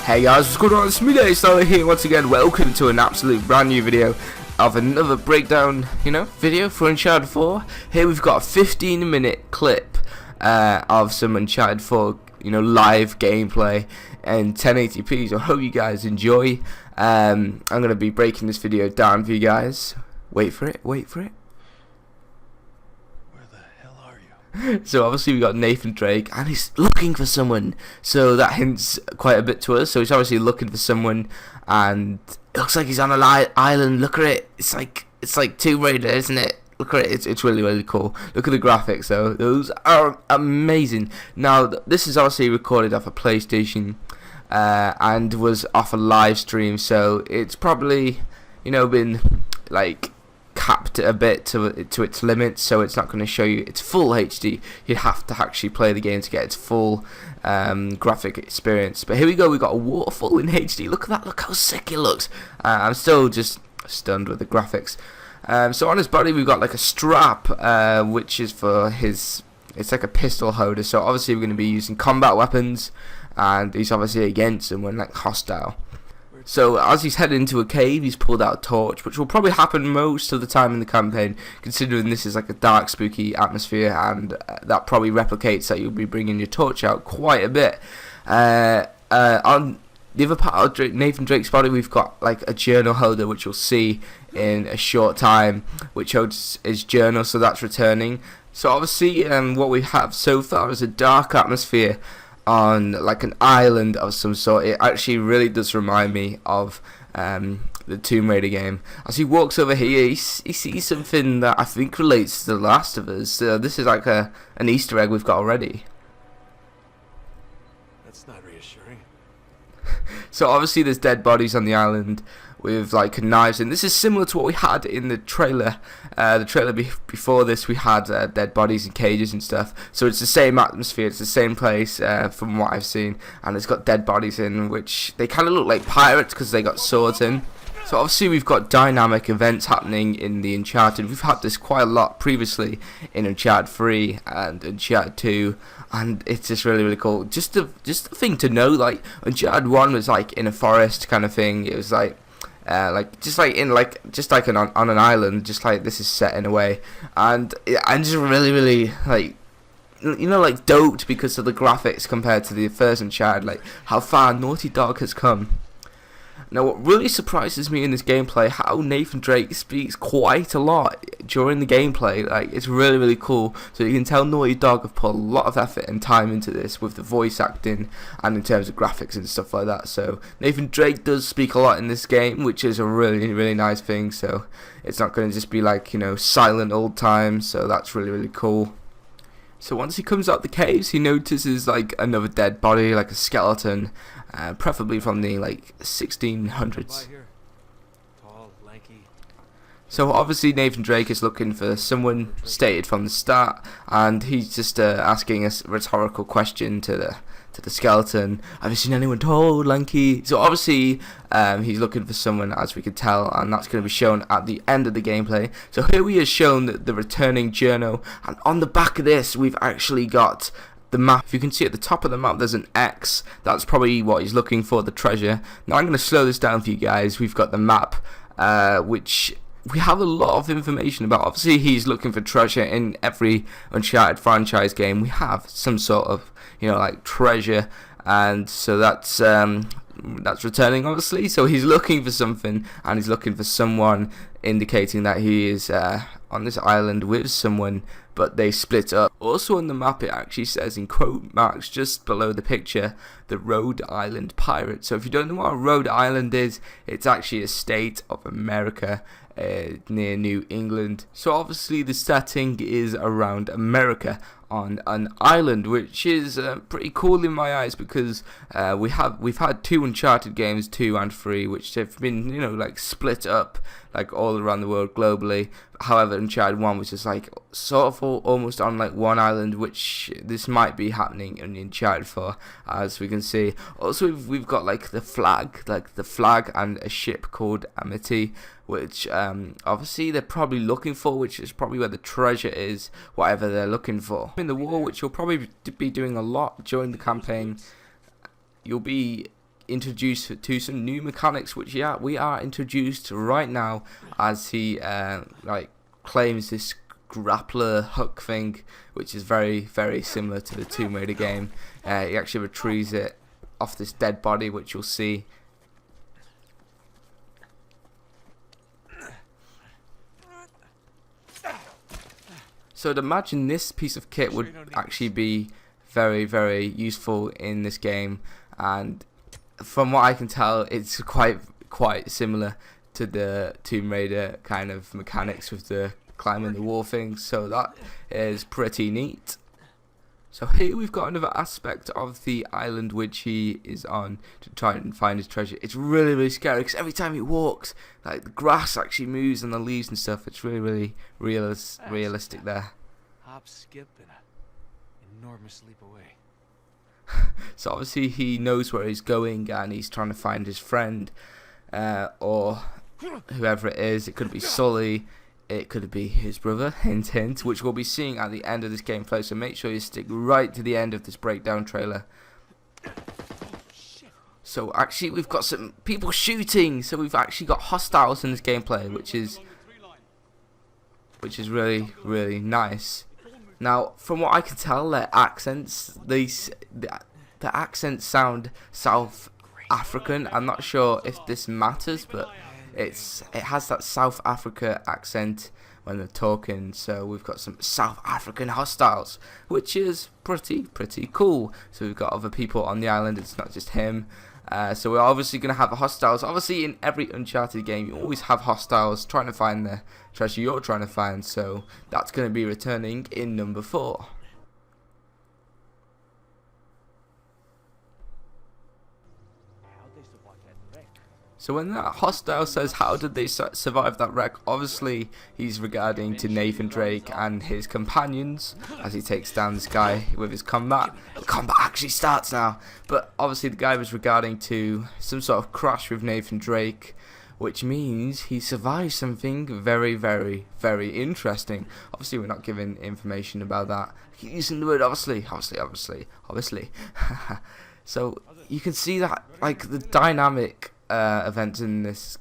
Hey guys, what's going on? It's me, Starler here once again. Welcome to an absolute brand new video of another breakdown, video for Uncharted 4. Here we've got a 15-minute clip of some Uncharted 4, live gameplay in 1080p. So I hope you guys enjoy. I'm gonna be breaking this video down for you guys. Wait for it. So obviously we got Nathan Drake and he's looking for someone, so that hints quite a bit to us. So he's obviously looking for someone and it looks like he's on an island. Look at it, it's like Tomb Raider, isn't it? Look at it, it's really cool. Look at the graphics though, those are amazing. Now this is obviously recorded off a PlayStation and was off a live stream, so it's probably been like capped a bit to its limits, so it's not going to show you its full HD. You have to actually play the game to get its full graphic experience. But here we go, we got a waterfall in HD. Look at that, look how sick it looks. I'm still just stunned with the graphics. So on his body we've got like a strap, which is for his, it's like a pistol holder, so obviously we're going to be using combat weapons, and he's obviously against someone like hostile. So as he's headed into a cave, he's pulled out a torch, which will probably happen most of the time in the campaign, considering this is like a dark, spooky atmosphere, and that probably replicates that you'll be bringing your torch out quite a bit. On the other part of Nathan Drake's body, we've got like a journal holder, which you'll see in a short time, which holds his journal, so that's returning. So obviously what we have so far is a dark atmosphere on like an island of some sort. It actually really does remind me of the Tomb Raider game. As he walks over here, he sees something that I think relates to The Last of Us. This is like an Easter egg we've got already. That's not reassuring. So obviously there's dead bodies on the island with like knives, and this is similar to what we had in the trailer. Before this, we had dead bodies in cages and stuff. So it's the same atmosphere, it's the same place from what I've seen, and it's got dead bodies in, which they kind of look like pirates because they got swords in. So obviously we've got dynamic events happening in the Uncharted. We've had this quite a lot previously in Uncharted 3 and Uncharted 2, and it's just really cool. Just a thing to know, like Uncharted 1 was like in a forest kind of thing. It was like just like on an island, just like this is set in a way, and I'm just really like like doped because of the graphics compared to the first Uncharted, like how far Naughty Dog has come. Now what really surprises me in this gameplay, how Nathan Drake speaks quite a lot during the gameplay. Like it's really cool. So you can tell Naughty Dog have put a lot of effort and time into this with the voice acting and in terms of graphics and stuff like that. So Nathan Drake does speak a lot in this game, which is a really nice thing. So it's not going to just be like silent all the time. So that's really cool. So once he comes out the caves, he notices like another dead body, like a skeleton, preferably from the like 1600s. Tall, lanky. So obviously Nathan Drake is looking for someone stated from the start, and he's just asking a rhetorical question to the skeleton. Have you seen anyone tall, lanky? So obviously he's looking for someone, as we could tell, and that's going to be shown at the end of the gameplay. So here we are shown the returning journal, and on the back of this we've actually got the map. If you can see at the top of the map there's an X. That's probably what he's looking for, the treasure. Now I'm going to slow this down for you guys. We've got the map, which we have a lot of information about. Obviously he's looking for treasure. In every Uncharted franchise game we have some sort of like treasure, and so that's returning obviously. So he's looking for something, and he's looking for someone, indicating that he is on this island with someone, but they split up. Also on the map it actually says in quote marks just below the picture, the Rhode Island Pirates. So if you don't know what a Rhode Island is, it's actually a state of America near New England. So obviously the setting is around America on an island, which is pretty cool in my eyes, because we've had two Uncharted games, 2 and 3, which have been like split up like all around the world globally. However, Uncharted 1 was just like sort of almost on like one island, which this might be happening in Uncharted 4, as we can see. Also we've got like the flag and a ship called Amity, which obviously they're probably looking for, which is probably where the treasure is, whatever they're looking for. In the war, which you'll probably be doing a lot during the campaign, you'll be introduced to some new mechanics, which we are introduced right now as he like claims this grappler hook thing, which is very, very similar to the Tomb Raider game. He actually retrieves it off this dead body, which you'll see. So I'd imagine this piece of kit would actually be very, very useful in this game, and from what I can tell, it's quite similar to the Tomb Raider kind of mechanics with the climbing the wall thing, so that is pretty neat. So here we've got another aspect of the island which he is on to try and find his treasure. It's really, really scary because every time he walks, like, the grass actually moves and the leaves and stuff. It's really, really realistic there. Hop, skip, and an enormous leap away. So obviously he knows where he's going and he's trying to find his friend, or whoever it is. It could be Sully, it could be his brother, hint hint, which we'll be seeing at the end of this gameplay, so make sure you stick right to the end of this breakdown trailer. So actually we've got some people shooting, so we've actually got hostiles in this gameplay, which is really, really nice. Now, from what I can tell, their accents, the accents sound South African. I'm not sure if this matters, but it has that South Africa accent when they're talking. So we've got some South African hostiles, which is pretty cool. So we've got other people on the island. It's not just him. So we're obviously going to have hostiles. Obviously, in every Uncharted game, you always have hostiles trying to find the treasure you're trying to find. So that's going to be returning in number 4. So when that hostile says, how did they survive that wreck, obviously he's regarding to Nathan Drake and his companions as he takes down this guy with his combat. The combat actually starts now, but obviously the guy was regarding to some sort of crash with Nathan Drake, which means he survived something very, very, very interesting. Obviously we're not given information about that. I keep using the word obviously. So you can see that, like, the dynamic events in this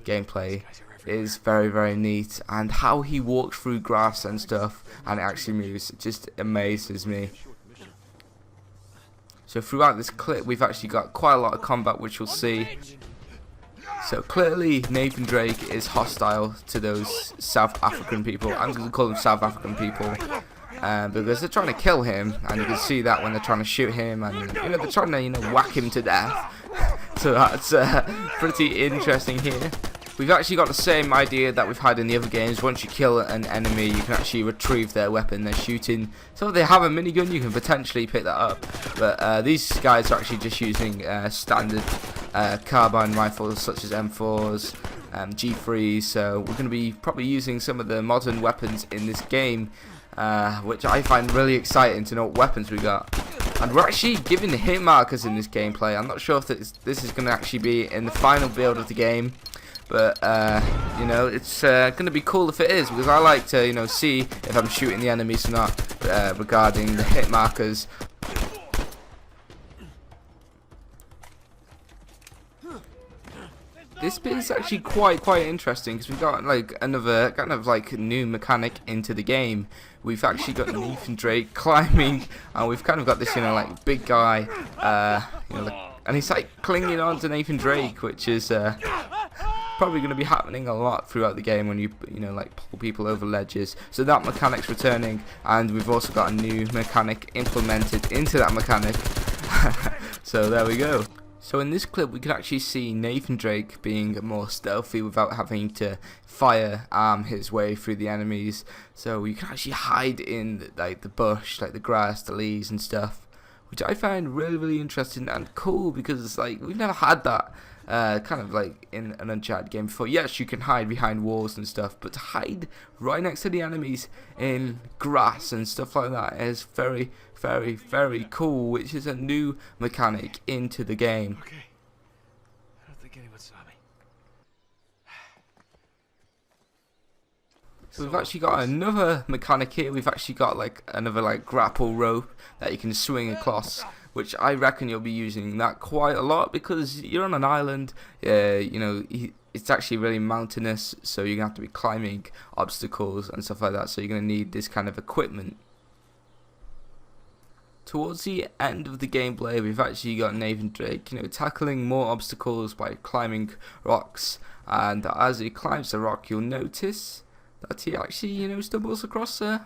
gameplay is very, very neat, and how he walks through grass and stuff and it actually moves, it just amazes me. So throughout this clip we've actually got quite a lot of combat, which you'll see. So clearly Nathan Drake is hostile to those South African people. I'm going to call them South African people, because they're trying to kill him, and you can see that when they're trying to shoot him, and they're trying to whack him to death. So that's pretty interesting here. We've actually got the same idea that we've had in the other games. Once you kill an enemy, you can actually retrieve their weapon they're shooting. So if they have a minigun, you can potentially pick that up. But these guys are actually just using standard carbine rifles such as M4s, G3s. So we're going to be probably using some of the modern weapons in this game, which I find really exciting to know what weapons we got. And we're actually giving hit markers in this gameplay. I'm not sure if this is going to actually be in the final build of the game, but it's going to be cool if it is, because I like to see if I'm shooting the enemies or not, regarding the hit markers. This bit is actually quite interesting, because we've got like another kind of like new mechanic into the game. We've actually got Nathan Drake climbing, and we've kind of got this like big guy, and he's like clinging on to Nathan Drake, which is probably going to be happening a lot throughout the game when you like pull people over ledges. So that mechanic's returning, and we've also got a new mechanic implemented into that mechanic. So there we go. So in this clip we can actually see Nathan Drake being more stealthy without having to firearm his way through the enemies. So you can actually hide in like the bush, like the grass, the leaves and stuff, which I find really, really interesting and cool, because like we've never had that kind of like in an Uncharted game before. Yes, you can hide behind walls and stuff, but to hide right next to the enemies in grass and stuff like that is very, very, very cool, which is a new mechanic into the game. Okay. I don't think anyone saw me. So we've actually got another mechanic here. We've actually got like another like grapple rope that you can swing across, which I reckon you'll be using that quite a lot because you're on an island. You know, it's actually really mountainous, so you're gonna have to be climbing obstacles and stuff like that. So you're gonna need this kind of equipment. Towards the end of the gameplay, we've actually got Nathan Drake, you know, tackling more obstacles by climbing rocks, and as he climbs the rock, you'll notice that he actually, you know, stumbles across a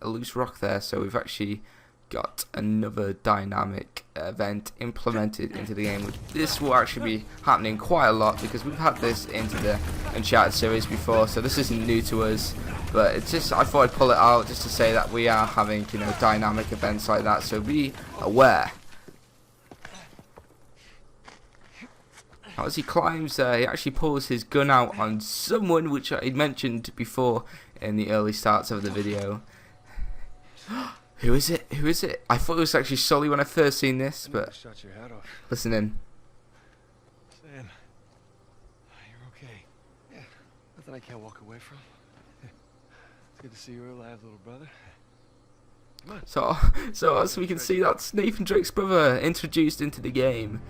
loose rock there. So we've actually got another dynamic event implemented into the game, which this will actually be happening quite a lot because we've had this into the Uncharted series before, so this isn't new to us. But it's just, I thought I'd pull it out just to say that we are having, you know, dynamic events like that, so be aware. As he climbs, he actually pulls his gun out on someone, which I mentioned before in the early starts of the video. Who is it? Who is it? I thought it was actually Sully when I first seen this, but Shot your head off. listen in. Sam, you're okay. Yeah, nothing I can't walk away from. It's good to see you're alive, little brother. Come on. So as we can see, that's Nathan Drake's brother introduced into the game.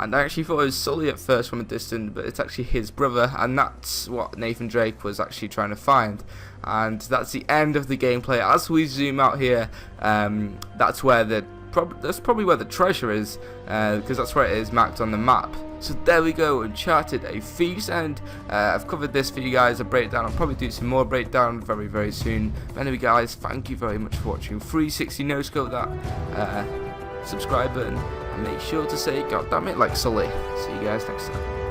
And I actually thought it was Sully at first from a distance, but it's actually his brother, and that's what Nathan Drake was actually trying to find. And that's the end of the gameplay. As we zoom out here, that's probably where the treasure is, because that's where it is marked on the map. So there we go, Uncharted, a Thieves End. I've covered this for you guys, a breakdown. I'll probably do some more breakdown very, very soon. But anyway, guys, thank you very much for watching. 360 no scope that subscribe button, and make sure to say, God damn it, like Sully. See you guys next time.